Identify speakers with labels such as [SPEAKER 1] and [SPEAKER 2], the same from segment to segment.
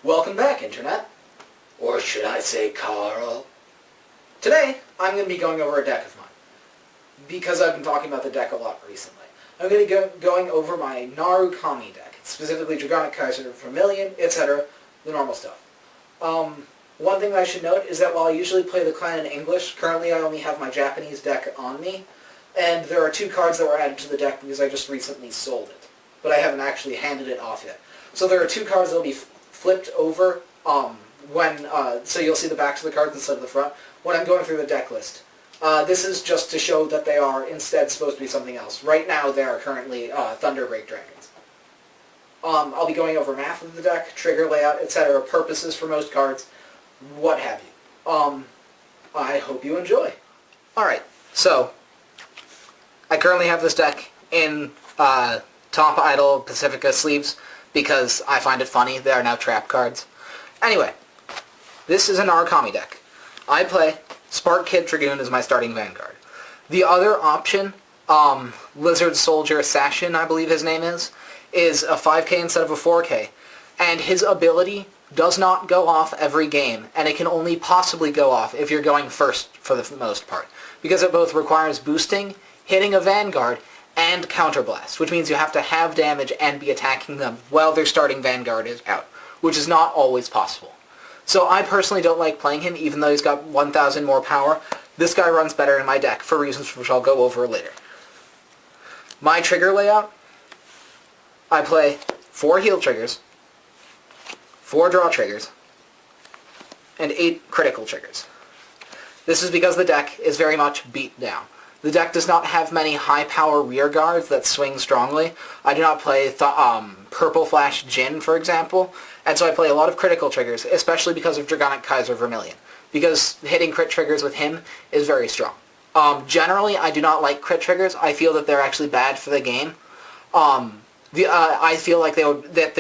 [SPEAKER 1] Welcome back, Internet. Or should I say Carl? Today, I'm going to be going over a deck of mine. Because I've been talking about the deck a lot recently. I'm going to be going over my Narukami deck, specifically Dragonic Kaiser Vermillion, etc., the normal stuff. One thing that I should note is that while I usually play the clan in English, currently I only have my Japanese deck on me, and there are 2 cards that were added to the deck because I just recently sold it. But I haven't actually handed it off yet. So there are 2 cards that will be flipped over so you'll see the backs of the cards instead of the front when I'm going through the deck list. This is just to show that they are instead supposed to be something else. Right now they are currently Thunderbreak Dragons. I'll be going over math of the deck, trigger layout, etc., purposes for most cards, what have you. I hope you enjoy. Alright, so I currently have this deck in Top Idol Pacifica sleeves because I find it funny. They are now trap cards. Anyway, this is a Narukami deck. I play Spark Kid Dragoon as my starting vanguard. The other option, Lizard Soldier Sashin, I believe his name is a 5k instead of a 4k. And his ability does not go off every game, and it can only possibly go off if you're going first for the most part. Because it both requires boosting, hitting a vanguard, and counterblast, which means you have to have damage and be attacking them while their starting vanguard is out, which is not always possible. So I personally don't like playing him, even though he's got 1,000 more power. This guy runs better in my deck, for reasons which I'll go over later. My trigger layout, I play 4 heal triggers, 4 draw triggers, and 8 critical triggers. This is because the deck is very much beat down. The deck does not have many high-power rear guards that swing strongly. I do not play Purple Flash Jin, for example, and so I play a lot of critical triggers, especially because of Dragonic Kaiser Vermillion, because hitting crit triggers with him is very strong. Generally, I do not like crit triggers. I feel that they're actually bad for the game. I feel like they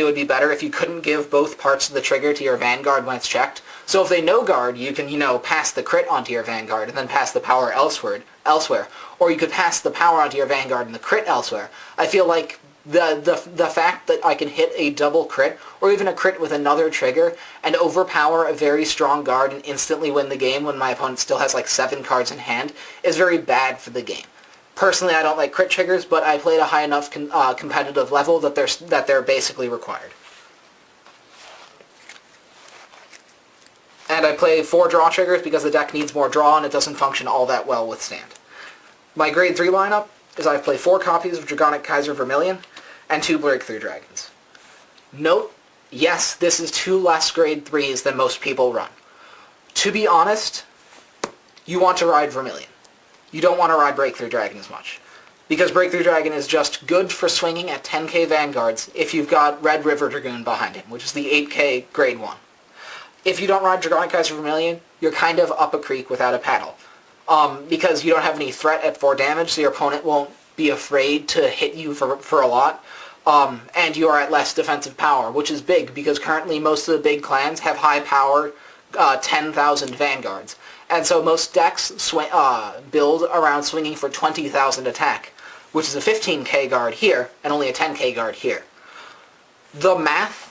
[SPEAKER 1] would be better if you couldn't give both parts of the trigger to your vanguard when it's checked. So if they no-guard, you can, pass the crit onto your vanguard and then pass the power elsewhere. Or you could pass the power onto your vanguard and the crit elsewhere. I feel like the fact that I can hit a double crit, or even a crit with another trigger, and overpower a very strong guard and instantly win the game when my opponent still has like 7 cards in hand, is very bad for the game. Personally, I don't like crit triggers, but I play at a high enough competitive level that they're basically required. And I play 4 draw triggers because the deck needs more draw and it doesn't function all that well with stand. My grade 3 lineup is I play 4 copies of Dragonic Kaiser Vermillion and 2 Breakthrough Dragons. Note, yes, this is 2 less grade 3s than most people run. To be honest, you want to ride Vermillion. You don't want to ride Breakthrough Dragon as much. Because Breakthrough Dragon is just good for swinging at 10k vanguards if you've got Red River Dragoon behind him, which is the 8k grade 1. If you don't ride Dragonic Kaiser Vermillion, you're kind of up a creek without a paddle. Because you don't have any threat at 4 damage, so your opponent won't be afraid to hit you for a lot. And you are at less defensive power, which is big, because currently most of the big clans have high power 10,000 vanguards. And so most decks build around swinging for 20,000 attack, which is a 15k guard here, and only a 10k guard here. The math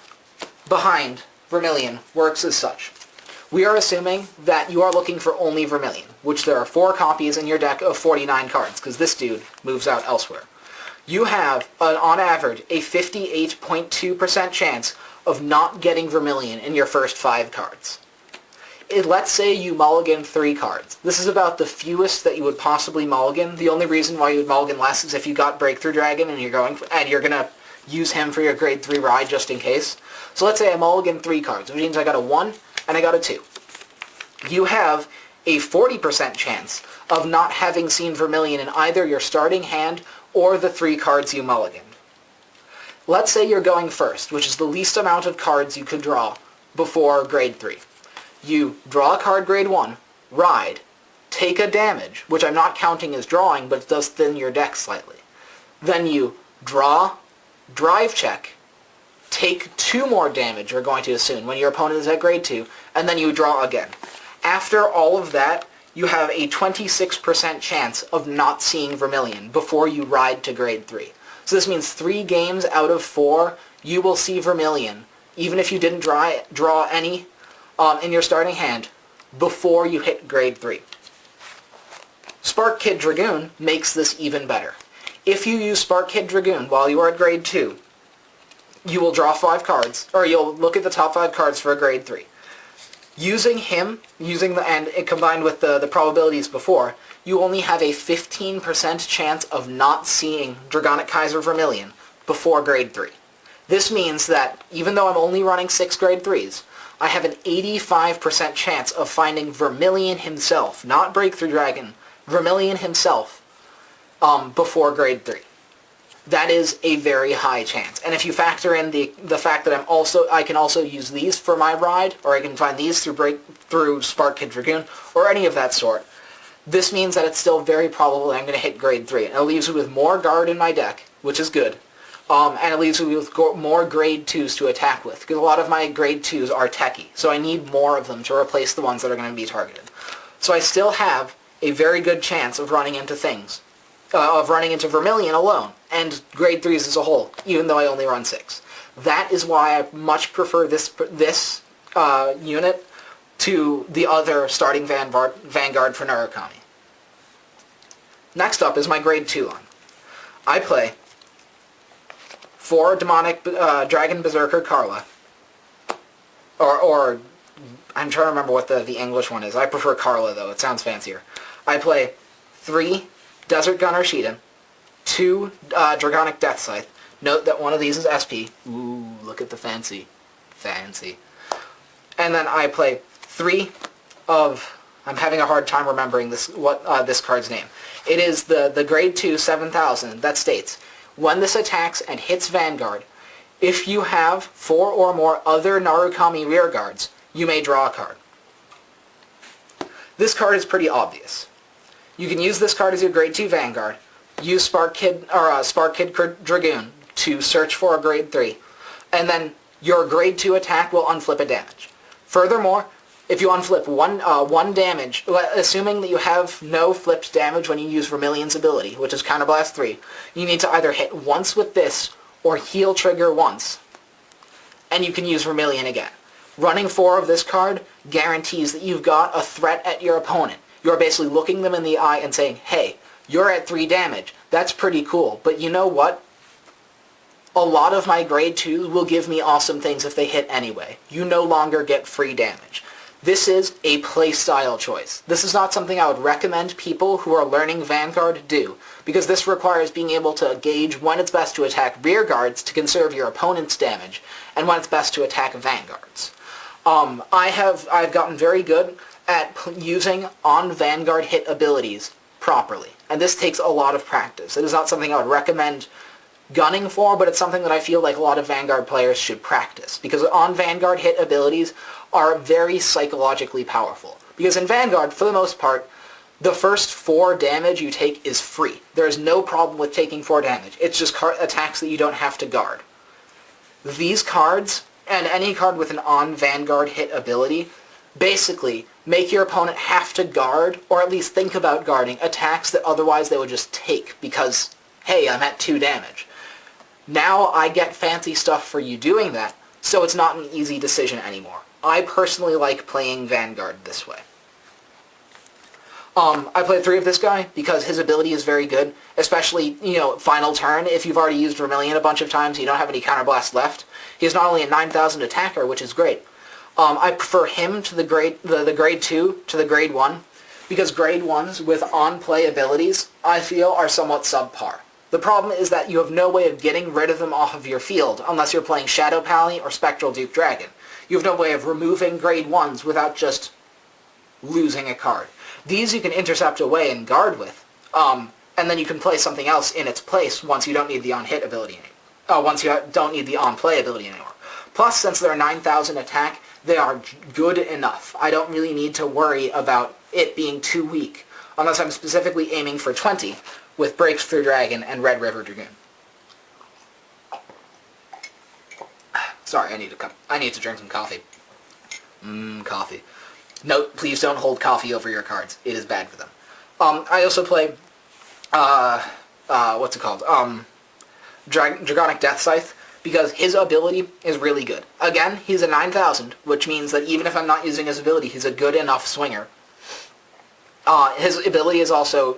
[SPEAKER 1] behind Vermillion works as such. We are assuming that you are looking for only Vermillion, which there are 4 copies in your deck of 49 cards, because this dude moves out elsewhere. You have, on average, a 58.2% chance of not getting Vermillion in your first 5 cards. Let's say you mulligan 3 cards. This is about the fewest that you would possibly mulligan. The only reason why you would mulligan less is if you got Breakthrough Dragon and you're gonna use him for your grade 3 ride just in case. So let's say I mulligan 3 cards, which means I got a 1 and I got a 2. You have a 40% chance of not having seen Vermillion in either your starting hand or the 3 cards you mulliganed. Let's say you're going first, which is the least amount of cards you could draw before grade 3. You draw a card grade 1, ride, take a damage, which I'm not counting as drawing, but it does thin your deck slightly. Then you draw, drive check, take 2 more damage, you're going to assume, when your opponent is at grade 2, and then you draw again. After all of that, you have a 26% chance of not seeing Vermillion before you ride to grade 3. So this means 3 games out of 4, you will see Vermillion even if you didn't draw any in your starting hand before you hit grade 3. Spark Kid Dragoon makes this even better. If you use Spark Kid Dragoon while you are at grade 2, you will draw 5 cards, or you'll look at the top 5 cards for a grade 3. Using him, and it combined with the probabilities before, you only have a 15% chance of not seeing Dragonic Kaiser Vermillion before grade 3. This means that even though I'm only running 6 grade 3s, I have an 85% chance of finding Vermillion himself, not Breakthrough Dragon, Vermillion himself, before grade 3. That is a very high chance. And if you factor in the fact that I can also use these for my ride, or I can find these through Spark Kid Dragoon, or any of that sort, this means that it's still very probable that I'm going to hit grade 3. And it leaves me with more guard in my deck, which is good. And it leaves me with more grade 2s to attack with, because a lot of my grade 2s are techie, so I need more of them to replace the ones that are going to be targeted. So I still have a very good chance of running into Vermillion alone, and grade 3s as a whole, even though I only run 6. That is why I much prefer this unit to the other starting Vanguard for Narukami. Next up is my grade 2 line. I play 4 Demonic Dragon Berserker Carla, or I'm trying to remember what the English one is. I prefer Carla, though. It sounds fancier. I play 3 Desert Gunner Shiden, 2 Dragonic Death Scythe. Note that one of these is SP. Ooh, look at the fancy. And then I play 3 of... I'm having a hard time remembering this card's name. It is the grade 2 7000 that states, when this attacks and hits Vanguard, if you have 4 or more other Narukami rearguards, you may draw a card. This card is pretty obvious. You can use this card as your grade 2 Vanguard, use Spark Kid Dragoon to search for a grade 3, and then your grade 2 attack will unflip a damage. Furthermore, if you unflip one damage, assuming that you have no flipped damage when you use Vermillion's ability, which is Counterblast 3, you need to either hit once with this or heal trigger once, and you can use Vermillion again. Running 4 of this card guarantees that you've got a threat at your opponent. You're basically looking them in the eye and saying, hey, you're at 3 damage. That's pretty cool, but you know what? A lot of my grade 2s will give me awesome things if they hit anyway. You no longer get free damage. This is a playstyle choice. This is not something I would recommend people who are learning Vanguard do, because this requires being able to gauge when it's best to attack rearguards to conserve your opponent's damage, and when it's best to attack vanguards. I've gotten very good at using on-Vanguard hit abilities properly, and this takes a lot of practice. It is not something I would recommend gunning for, but it's something that I feel like a lot of Vanguard players should practice, because on-Vanguard hit abilities are very psychologically powerful. Because in Vanguard, for the most part, the first 4 damage you take is free. There is no problem with taking 4 damage. It's just attacks that you don't have to guard. These cards, and any card with an on-Vanguard hit ability, basically make your opponent have to guard, or at least think about guarding, attacks that otherwise they would just take, because, hey, I'm at 2 damage. Now I get fancy stuff for you doing that, so it's not an easy decision anymore. I personally like playing Vanguard this way. I play 3 of this guy because his ability is very good, especially, final turn. If you've already used Vermillion a bunch of times and you don't have any counterblast left, he's not only a 9,000 attacker, which is great. I prefer him to the grade 2 to the grade 1, because grade 1s with on-play abilities, I feel, are somewhat subpar. The problem is that you have no way of getting rid of them off of your field unless you're playing Shadow Pally or Spectral Duke Dragon. You have no way of removing grade 1s without just losing a card. These you can intercept away and guard with, and then you can play something else in its place once you don't need the on-hit ability anymore. Once you don't need the on-play ability anymore. Plus, since they're 9,000 attack, they are good enough. I don't really need to worry about it being too weak, unless I'm specifically aiming for 20 with Breakthrough Dragon and Red River Dragoon. Sorry, I need to drink some coffee. Coffee. Note, please don't hold coffee over your cards. It is bad for them. I also play, what's it called? Dragonic Death Scythe, because his ability is really good. Again, he's a 9,000, which means that even if I'm not using his ability, he's a good enough swinger. His ability is also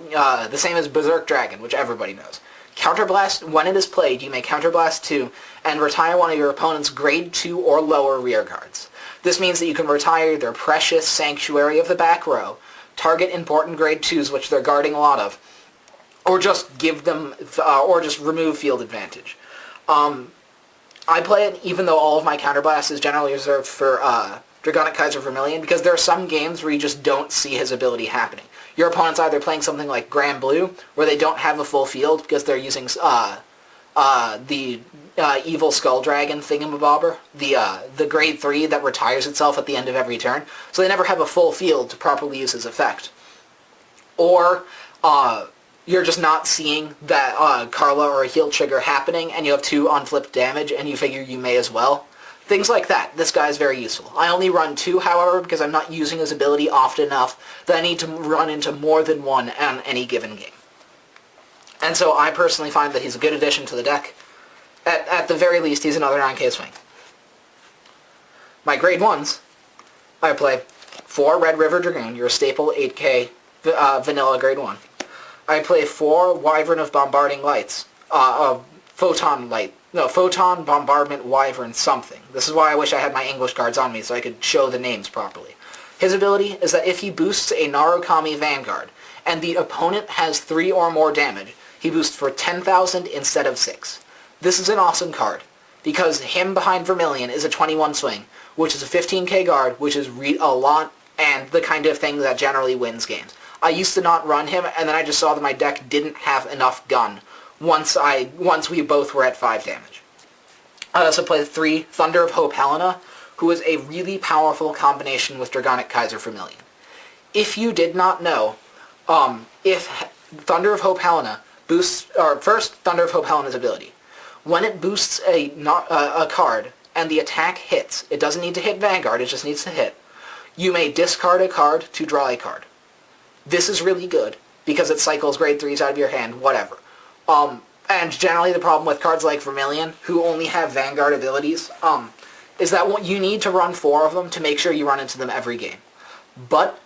[SPEAKER 1] the same as Berserk Dragon, which everybody knows. Counterblast, when it is played, you may Counterblast 2 and retire one of your opponent's grade 2 or lower rear guards. This means that you can retire their precious Sanctuary of the Back Row, target important grade 2s which they're guarding a lot of, or just give them, or just remove field advantage. I play it even though all of my Counterblast is generally reserved for Dragonic Kaiser Vermillion, because there are some games where you just don't see his ability happening. Your opponent's either playing something like Grand Blue, where they don't have a full field because they're using the Evil Skull Dragon thingamabobber, the grade 3 that retires itself at the end of every turn, so they never have a full field to properly use his effect. Or you're just not seeing that Carla or a heal trigger happening, and you have 2 unflipped damage, and you figure you may as well. Things like that. This guy is very useful. I only run 2, however, because I'm not using his ability often enough that I need to run into more than one on any given game. And so I personally find that he's a good addition to the deck. At the very least, he's another 9k swing. My grade 1s, I play 4 Red River Dragoon, your staple 8k vanilla grade 1. I play 4 Wyvern of Bombarding Lights, Photon Bombardment Wyvern something. This is why I wish I had my English cards on me so I could show the names properly. His ability is that if he boosts a Narukami Vanguard, and the opponent has 3 or more damage, he boosts for 10,000 instead of 6. This is an awesome card, because him behind Vermillion is a 21 swing, which is a 15k guard, which is a lot, and the kind of thing that generally wins games. I used to not run him, and then I just saw that my deck didn't have enough gun once we both were at 5 damage. I also play 3 Thunder of Hope Helena, who is a really powerful combination with Dragonic Kaiser Vermillion. If you did not know, if Thunder of Hope Helena boosts, or first Thunder of Hope Helena's ability, when it boosts a card and the attack hits, it doesn't need to hit Vanguard, it just needs to hit, you may discard a card to draw a card. This is really good, because it cycles grade 3s out of your hand, whatever. And generally the problem with cards like Vermillion, who only have Vanguard abilities, is that you need to run 4 of them to make sure you run into them every game. But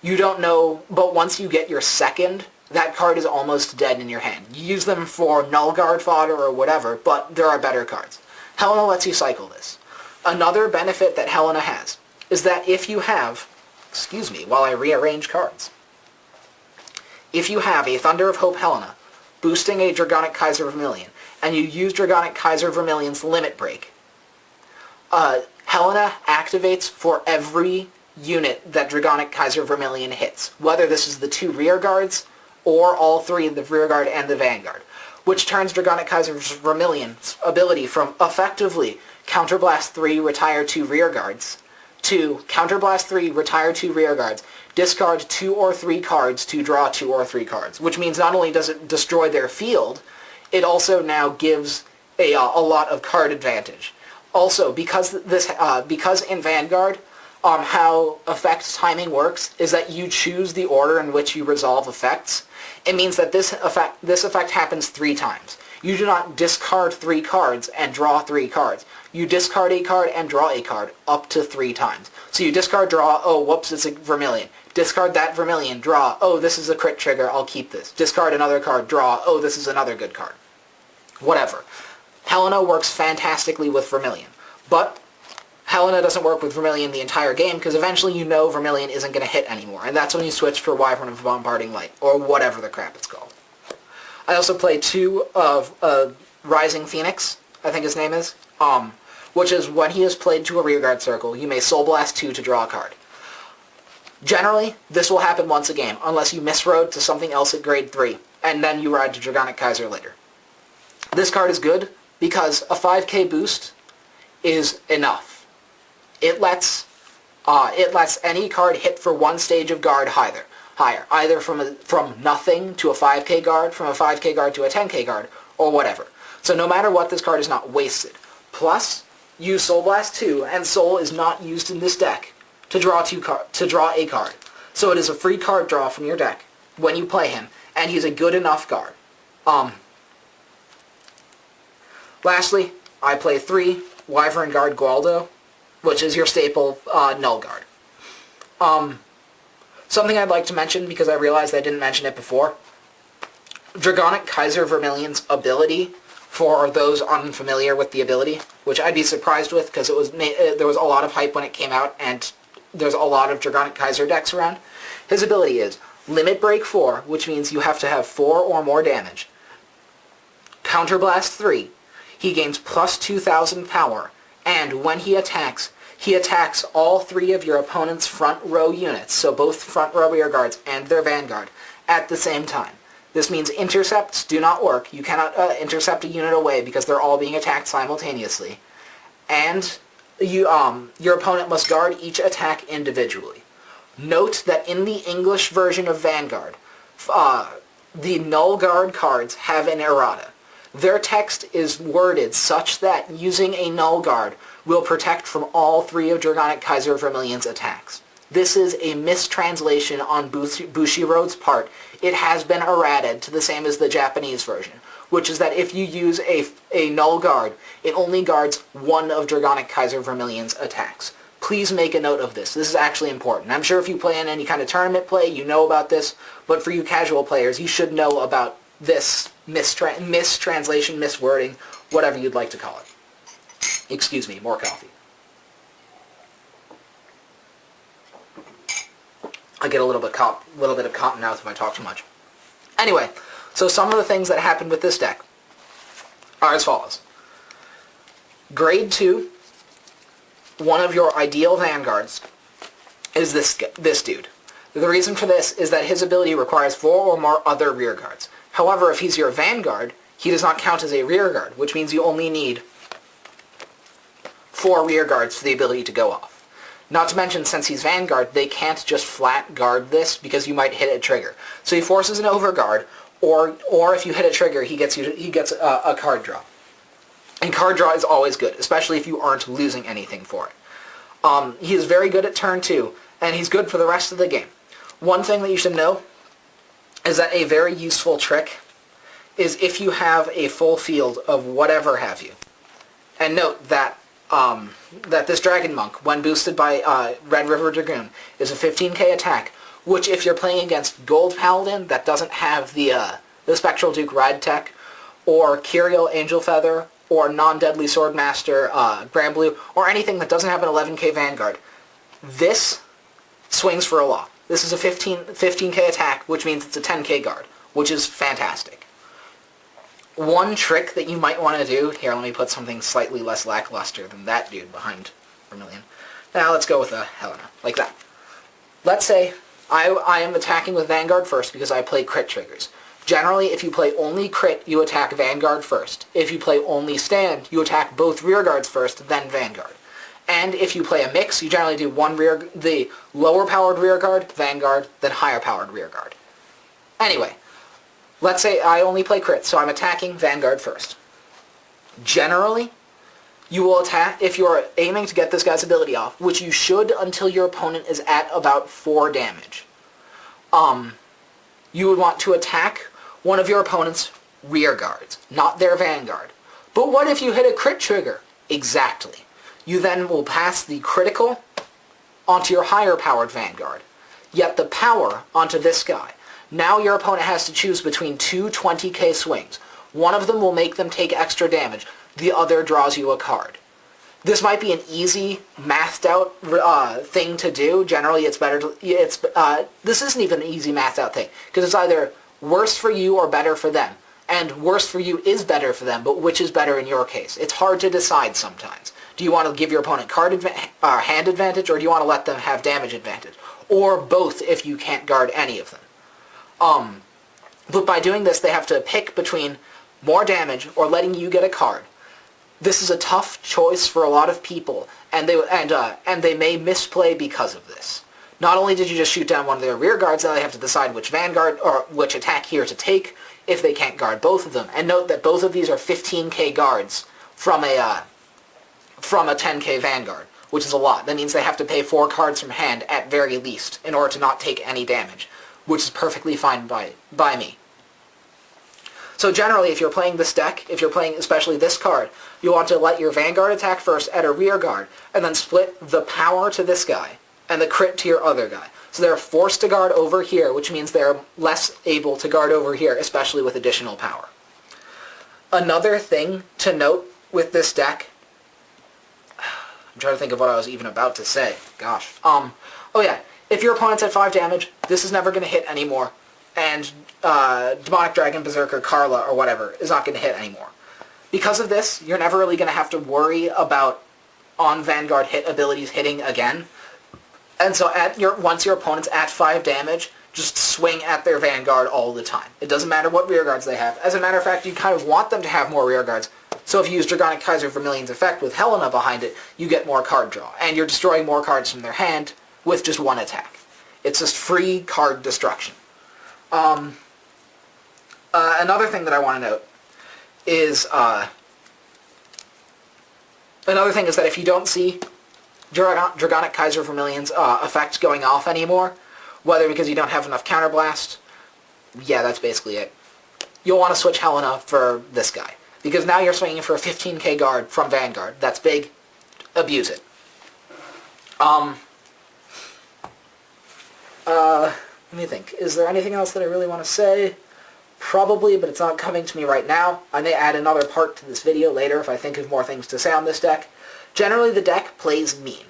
[SPEAKER 1] you don't know, but once you get your second, that card is almost dead in your hand. You use them for NullGuard fodder or whatever, but there are better cards. Helena lets you cycle this. Another benefit that Helena has is that if you have, excuse me, while I rearrange cards, if you have a Thunder of Hope Helena boosting a Dragonic Kaiser Vermillion, and you use Dragonic Kaiser Vermillion's Limit Break, Helena activates for every unit that Dragonic Kaiser Vermillion hits, whether this is the 2 rear guards or all 3 of the rear guard and the Vanguard, which turns Dragonic Kaiser Vermillion's ability from effectively Counterblast 3, retire 2 rear guards, to Counterblast 3, retire 2 rear guards, discard 2 or 3 cards to draw 2 or 3 cards, which means not only does it destroy their field, it also now gives a lot of card advantage. Also, because in Vanguard, how effect timing works is that you choose the order in which you resolve effects. It means that this effect happens 3 times. You do not discard 3 cards and draw 3 cards. You discard a card and draw a card up to 3 times. So you discard, draw, oh, whoops, it's a Vermillion. Discard that Vermillion, draw, oh, this is a crit trigger, I'll keep this. Discard another card, draw, oh, this is another good card. Whatever. Helena works fantastically with Vermillion. But Helena doesn't work with Vermillion the entire game, because eventually you know Vermillion isn't going to hit anymore, and that's when you switch for Wyvern of Bombarding Light, or whatever the crap it's called. I also play 2 of Rising Phoenix, I think his name is, which is when he is played to a rearguard circle, you may Soul Blast 2 to draw a card. Generally, this will happen once a game, unless you misroad to something else at grade 3, and then you ride to Dragonic Kaiser later. This card is good because a 5k boost is enough. It lets any card hit for 1 stage of guard higher, either from nothing to a 5k guard, from a 5k guard to a 10k guard, or whatever. So no matter what, this card is not wasted. Plus, use Soul Blast 2, and Soul is not used in this deck to draw a card. So it is a free card draw from your deck when you play him, and he's a good enough guard. Lastly, I play 3 Wyvern Guard Gualdo, which is your staple NullGuard. Something I'd like to mention, because I realized I didn't mention it before, Dragonic Kaiser Vermillion's ability, for those unfamiliar with the ability, which I'd be surprised with, because there was a lot of hype when it came out, and there's a lot of Dragonic Kaiser decks around. His ability is Limit Break 4, which means you have to have 4 or more damage. Counterblast 3. He gains plus 2,000 power, and when he attacks all 3 of your opponent's front row units, so both front row rear guards and their vanguard, at the same time. This means intercepts do not work. You cannot intercept a unit away because they're all being attacked simultaneously. And your opponent must guard each attack individually. Note that in the English version of Vanguard, the NullGuard cards have an errata. Their text is worded such that using a NullGuard will protect from all 3 of Dragonic Kaiser Vermillion's attacks. This is a mistranslation on Bushiroad's part. It has been errated to the same as the Japanese version, which is that if you use a NullGuard, it only guards 1 of Dragonic Kaiser Vermillion's attacks. Please make a note of this. This is actually important. I'm sure if you play in any kind of tournament play, you know about this, but for you casual players, you should know about this mistranslation, miswording, whatever you'd like to call it. Excuse me, more coffee. I get a little bit of cotton mouth if I talk too much. Anyway, so some of the things that happened with this deck are as follows. Grade 2, one of your ideal vanguards is this dude. The reason for this is that his ability requires 4 or more other rear guards. However, if he's your vanguard, he does not count as a rear guard, which means you only need 4 rear guards for the ability to go off. Not to mention, since he's Vanguard, they can't just flat guard this because you might hit a trigger. So he forces an overguard, or if you hit a trigger, he gets a card draw. And card draw is always good, especially if you aren't losing anything for it. He is very good at turn 2, and he's good for the rest of the game. One thing that you should know is that a very useful trick is if you have a full field of whatever have you. And note that that this Dragon Monk, when boosted by Red River Dragoon, is a 15k attack, which if you're playing against Gold Paladin that doesn't have the Spectral Duke Ride Tech, or Kyriel Angel Feather, or Non-Deadly Swordmaster Grand Blue, or anything that doesn't have an 11k Vanguard, this swings for a lot. This is a 15k attack, which means it's a 10k guard, which is fantastic. One trick that you might want to do, here let me put something slightly less lackluster than that dude behind Vermillion. Now let's go with a Helena, like that. Let's say I am attacking with Vanguard first because I play crit triggers. Generally, if you play only crit, you attack Vanguard first. If you play only stand, you attack both rear guards first, then Vanguard. And if you play a mix, you generally do the lower powered rear guard, Vanguard, then higher powered rear guard. Anyway, let's say I only play crit, so I'm attacking Vanguard first. Generally, you will attack if you're aiming to get this guy's ability off, which you should until your opponent is at about 4 damage. You would want to attack one of your opponent's rear guards, not their Vanguard. But what if you hit a crit trigger? Exactly. You then will pass the critical onto your higher powered Vanguard, yet the power onto this guy. Now your opponent has to choose between 2 20k swings. One of them will make them take extra damage. The other draws you a card. This might be an easy, mathed out thing to do. Generally, it's better to... this isn't even an easy mathed out thing, because it's either worse for you or better for them. And worse for you is better for them, but which is better in your case? It's hard to decide sometimes. Do you want to give your opponent hand advantage, or do you want to let them have damage advantage? Or both if you can't guard any of them. But by doing this, they have to pick between more damage or letting you get a card. This is a tough choice for a lot of people, and they may misplay because of this. Not only did you just shoot down one of their rear guards, now they have to decide which Vanguard or which attack here to take if they can't guard both of them. And note that both of these are 15k guards from a 10k Vanguard, which is a lot. That means they have to pay 4 cards from hand at very least in order to not take any damage, which is perfectly fine by me. So generally, if you're playing this deck, if you're playing especially this card, you want to let your Vanguard attack first at a rear guard, and then split the power to this guy, and the crit to your other guy. So they're forced to guard over here, which means they're less able to guard over here, especially with additional power. Another thing to note with this deck, I'm trying to think of what I was even about to say. Gosh. Oh yeah, if your opponent's at 5 damage, this is never going to hit anymore. And Demonic Dragon, Berserker, Carla, or whatever, is not going to hit anymore. Because of this, you're never really going to have to worry about on Vanguard hit abilities hitting again. And so once your opponent's at 5 damage, just swing at their Vanguard all the time. It doesn't matter what rear guards they have. As a matter of fact, you kind of want them to have more rear guards. So if you use Dragonic Kaiser Vermillion's effect with Helena behind it, you get more card draw. And you're destroying more cards from their hand with just one attack. It's just free card destruction. Another thing that I want to note is that if you don't see Dragonic Kaiser Vermillion's effect going off anymore, whether because you don't have enough counterblast, yeah, that's basically it. You'll want to switch Helena for this guy, because now you're swinging for a 15k guard from Vanguard. That's big. Abuse it. Let me think. Is there anything else that I really want to say? Probably, but it's not coming to me right now. I may add another part to this video later if I think of more things to say on this deck. Generally, the deck plays mean.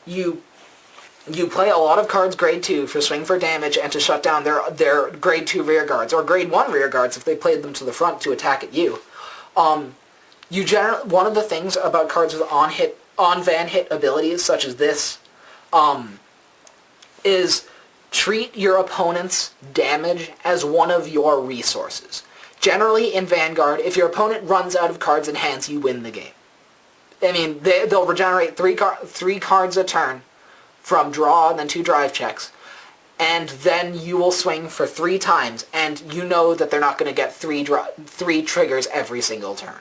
[SPEAKER 1] You play a lot of cards grade 2 for swing for damage and to shut down their grade 2 rear guards, or grade 1 rear guards if they played them to the front to attack at you. One of the things about cards with on-van hit abilities, such as this, is treat your opponent's damage as one of your resources. Generally, in Vanguard, if your opponent runs out of cards in hands, you win the game. I mean, they'll regenerate three cards a turn from draw and then 2 drive checks, and then you will swing for 3 times, and you know that they're not going to get 3 triggers every single turn.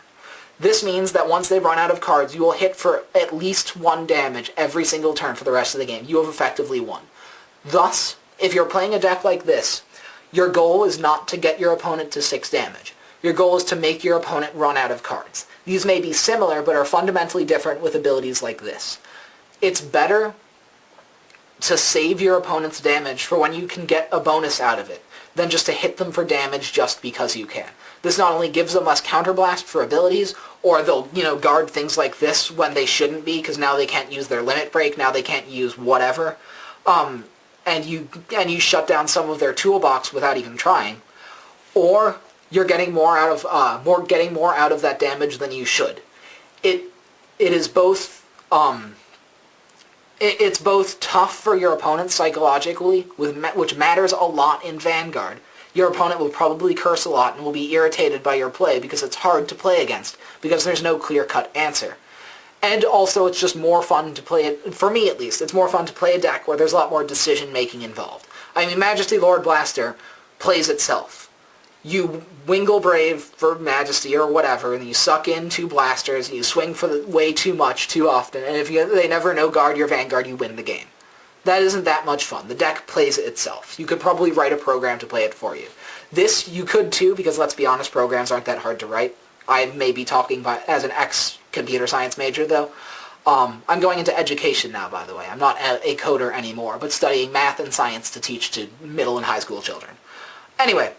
[SPEAKER 1] This means that once they run out of cards, you will hit for at least 1 damage every single turn for the rest of the game. You have effectively won. Thus, if you're playing a deck like this, your goal is not to get your opponent to 6 damage. Your goal is to make your opponent run out of cards. These may be similar, but are fundamentally different with abilities like this. It's better to save your opponent's damage for when you can get a bonus out of it, than just to hit them for damage just because you can. This not only gives them less counterblast for abilities, or they'll, guard things like this when they shouldn't be, because now they can't use their limit break, now they can't use whatever, and you shut down some of their toolbox without even trying, or you're getting more out of that damage than you should. It is both it's both tough for your opponent psychologically, which matters a lot in Vanguard. Your opponent will probably curse a lot and will be irritated by your play because it's hard to play against, because there's no clear-cut answer. And also, it's just more fun to play it, for me at least, it's more fun to play a deck where there's a lot more decision-making involved. I mean, Majesty Lord Blaster plays itself. You Wingle Brave for Majesty or whatever, and you suck in 2 blasters, and you swing for way too much, too often, and if they never no-guard your Vanguard, you win the game. That isn't that much fun. The deck plays itself. You could probably write a program to play it for you. This, you could too, because let's be honest, programs aren't that hard to write. I may be talking as an ex-computer science major, though. I'm going into education now, by the way. I'm not a coder anymore, but studying math and science to teach to middle and high school children. Anyway,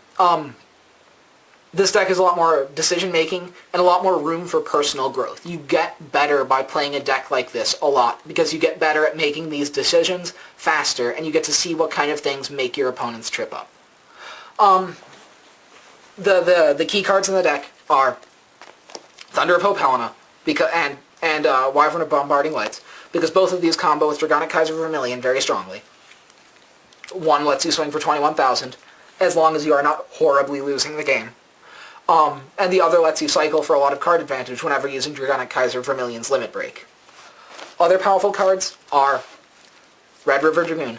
[SPEAKER 1] this deck has a lot more decision-making and a lot more room for personal growth. You get better by playing a deck like this a lot, because you get better at making these decisions faster, and you get to see what kind of things make your opponents trip up. The key cards in the deck are Thunder of Hope Helena and Wyvern of Bombarding Lights, because both of these combo with Dragonic Kaiser Vermillion very strongly. One lets you swing for 21,000, as long as you are not horribly losing the game. And the other lets you cycle for a lot of card advantage whenever using Dragonic Kaiser Vermillion's Limit Break. Other powerful cards are Red River Dragoon.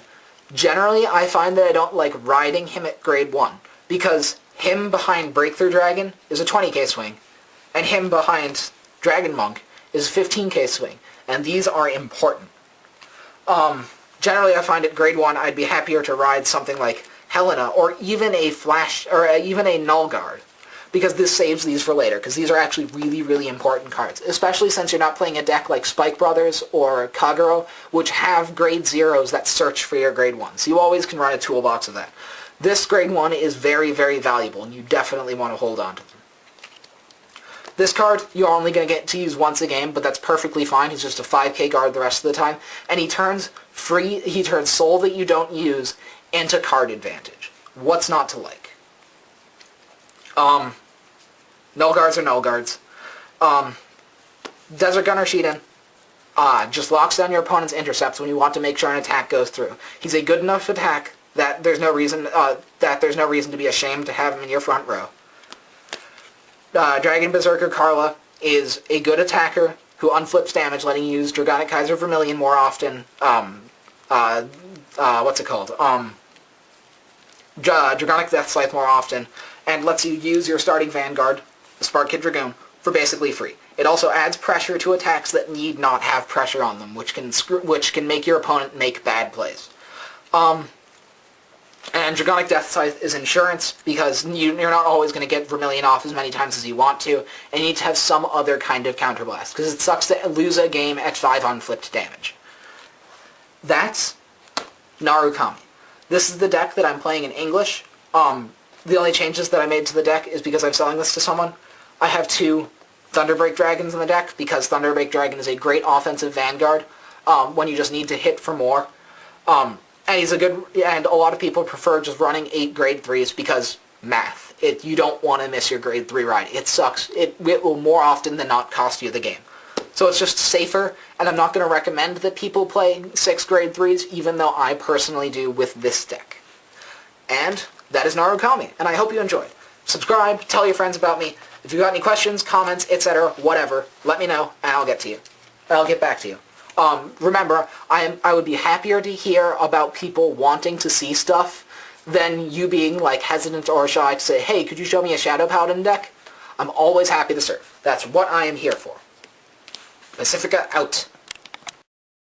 [SPEAKER 1] Generally, I find that I don't like riding him at grade 1, because him behind Breakthrough Dragon is a 20k swing, and him behind Dragon Monk is a 15k swing, and these are important. Generally, I find at grade 1 I'd be happier to ride something like Helena, or even a NullGuard, because this saves these for later, because these are actually really, really important cards, especially since you're not playing a deck like Spike Brothers or Kagero, which have grade 0s that search for your grade 1s. You always can run a toolbox of that. This grade 1 is very, very valuable, and you definitely want to hold on to them. This card, you're only going to get to use once a game, but that's perfectly fine. He's just a 5k guard the rest of the time. And he turns soul that you don't use into card advantage. What's not to like? NullGuards are NullGuards. Desert Gunner Shiden just locks down your opponent's intercepts when you want to make sure an attack goes through. He's a good enough attack that there's no reason to be ashamed to have him in your front row. Dragon Berserker Carla is a good attacker who unflips damage, letting you use Dragonic Kaiser Vermillion more often. What's it called? Dragonic Death Scythe more often, and lets you use your starting Vanguard, the Spark Kid Dragoon, for basically free. It also adds pressure to attacks that need not have pressure on them, which can make your opponent make bad plays. And Dragonic Death Scythe is insurance, because you're not always going to get Vermillion off as many times as you want to, and you need to have some other kind of counterblast, because it sucks to lose a game at 5 unflipped damage. That's Narukami. This is the deck that I'm playing in English. The only changes that I made to the deck is because I'm selling this to someone. I have 2 Thunderbreak Dragons in the deck, because Thunderbreak Dragon is a great offensive vanguard when you just need to hit for more. And a lot of people prefer just running 8 grade 3s because math. You don't want to miss your grade 3 ride. It sucks. It will more often than not cost you the game. So it's just safer, and I'm not going to recommend that people play 6 grade 3s, even though I personally do with this deck. And that is Narukami, and I hope you enjoyed. Subscribe, tell your friends about me. If you got any questions, comments, etc., whatever, let me know, and I'll get to you. I'll get back to you. Remember, I would be happier to hear about people wanting to see stuff than you being like hesitant or shy to say, hey, could you show me a Shadow Paladin deck? I'm always happy to serve. That's what I am here for. Pacifica out.